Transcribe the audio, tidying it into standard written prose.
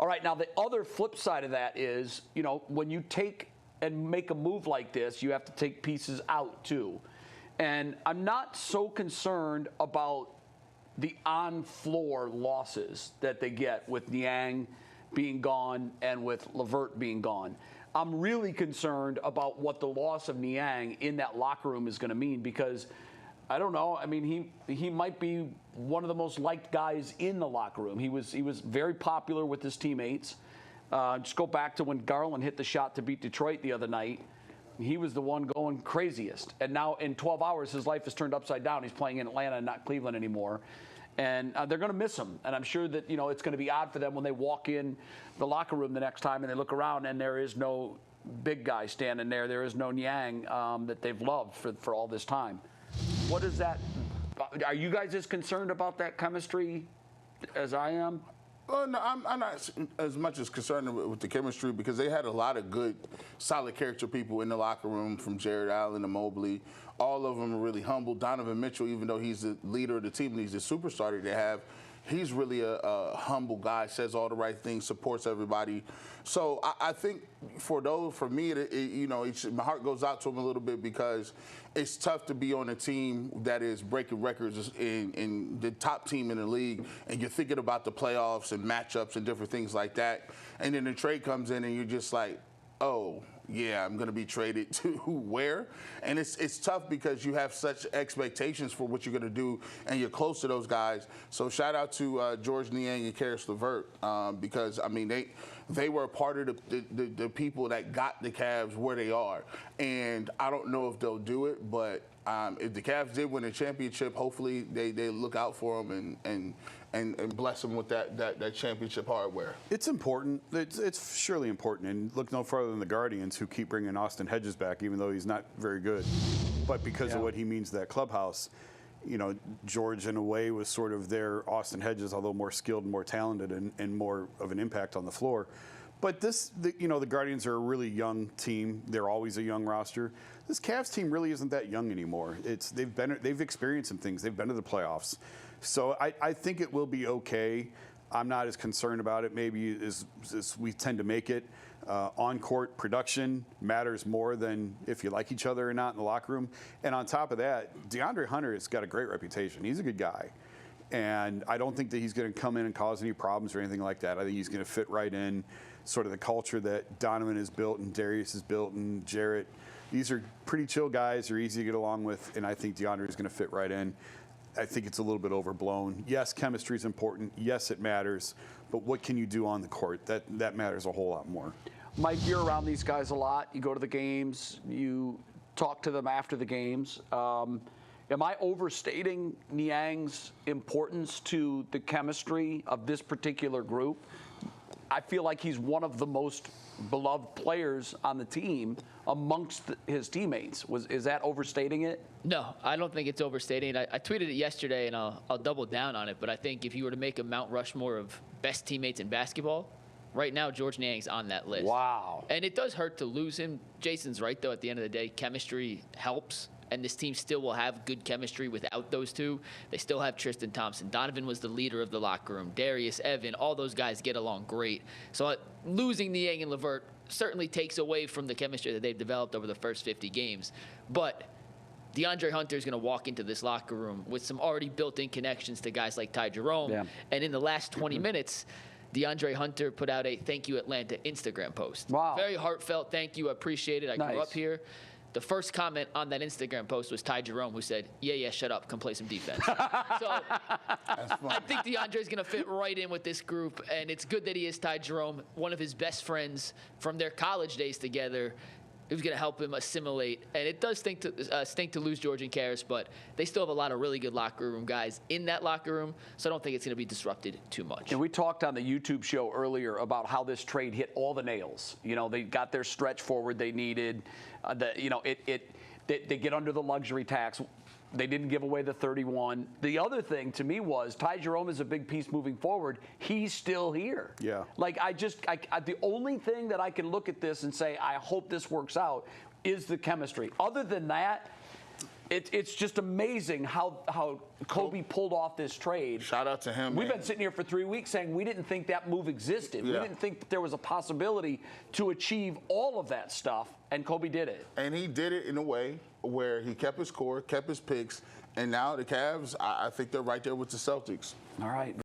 All right, now the other flip side of that is, you know, when you take and make a move like this, you have to take pieces out too. And I'm not so concerned about the on-floor losses that they get with Niang being gone and with LeVert being gone. I'm really concerned about what the loss of Niang in that locker room is going to mean, because I don't know. I mean, he might be one of the most liked guys in the locker room. He was very popular with his teammates. Just go back to when Garland hit the shot to beat Detroit the other night. He was the one going craziest. And now in 12 hours, his life has turned upside down. He's playing in Atlanta and not Cleveland anymore. And they're going to miss him. And I'm sure that, you know, it's going to be odd for them when they walk in the locker room the next time and they look around and there is no big guy standing there. There is no Niang that they've loved for all this time. What is that? Are you guys as concerned about that chemistry as I am? Well, no, I'm not as much as concerned with the chemistry, because they had a lot of good, solid character people in the locker room, from Jared Allen to Mobley. All of them are really humble. Donovan Mitchell, even though he's the leader of the team and he's the superstar that they have, he's really a humble guy, says all the right things, supports everybody. So I think for me, you know, my heart goes out to him a little bit, because it's tough to be on a team that is breaking records in the top team in the league, and you're thinking about the playoffs and matchups and different things like that. And then the trade comes in and you're just like, oh, yeah, I'm going to be traded to where? And it's tough, because you have such expectations for what you're going to do, and you're close to those guys. So shout out to Georges Niang and Caris LeVert, because, I mean, they were a part of the people that got the Cavs where they are. And I don't know if they'll do it, but if the Cavs did win a championship, hopefully they look out for them and bless them with that championship hardware. It's important. It's surely important. And look no further than the Guardians, who keep bringing Austin Hedges back, even though he's not very good. But because of what he means to that clubhouse, you know, George, in a way, was sort of their Austin Hedges, although more skilled and more talented and more of an impact on the floor. But you know, the Guardians are a really young team. They're always a young roster. This Cavs team really isn't that young anymore. They've experienced some things. They've been to the playoffs. So I think it will be okay. I'm not as concerned about it maybe as we tend to make it. On-court production matters more than if you like each other or not in the locker room. And on top of that, DeAndre Hunter has got a great reputation. He's a good guy. And I don't think that he's going to come in and cause any problems or anything like that. I think he's going to fit right in, sort of the culture that Donovan has built and Darius has built and Jarrett. These are pretty chill guys. They're easy to get along with, and I think DeAndre is going to fit right in. I think it's a little bit overblown. Yes, chemistry is important. Yes, it matters. But what can you do on the court? That matters a whole lot more. Mike, you're around these guys a lot. You go to the games. You talk to them after the games. Am I overstating Niang's importance to the chemistry of this particular group? I feel like he's one of the most beloved players on the team amongst his teammates. Is that overstating it? No, I don't think it's overstating it. I tweeted it yesterday, and I'll double down on it. But I think if you were to make a Mount Rushmore of best teammates in basketball, right now Georges Niang's on that list. Wow. And it does hurt to lose him. Jason's right, though. At the end of the day, chemistry helps. And this team still will have good chemistry without those two. They still have Tristan Thompson. Donovan was the leader of the locker room. Darius, Evan, all those guys get along great. So losing Niang and LeVert certainly takes away from the chemistry that they've developed over the first 50 games. But DeAndre Hunter is going to walk into this locker room with some already built-in connections to guys like Ty Jerome. Yeah. And in the last 20 minutes, DeAndre Hunter put out a Thank You Atlanta Instagram post. Wow. Very heartful thank you. I appreciate it. I grew up here. The first comment on that Instagram post was Ty Jerome, who said, yeah, shut up, come play some defense. So I think DeAndre is going to fit right in with this group, and it's good that he is Ty Jerome, one of his best friends from their college days together. It was going to help him assimilate. And it does stink to lose George and Caris, but they still have a lot of really good locker room guys in that locker room, so I don't think it's going to be disrupted too much. And we talked on the YouTube show earlier about how this trade hit all the nails. You know, they got their stretch forward they needed. They get under the luxury tax. They didn't give away the 31. The other thing to me was Ty Jerome is a big piece moving forward. He's still here. Yeah. Like the only thing that I can look at this and say I hope this works out is the chemistry. Other than that, It's just amazing how Kobe pulled off this trade. Shout out to him. We've man. been sitting here for 3 weeks saying we didn't think that move existed. Yeah. We didn't think that there was a possibility to achieve all of that stuff, and Kobe did it. And he did it in a way where he kept his core, kept his picks, and now the Cavs, I think they're right there with the Celtics. All right.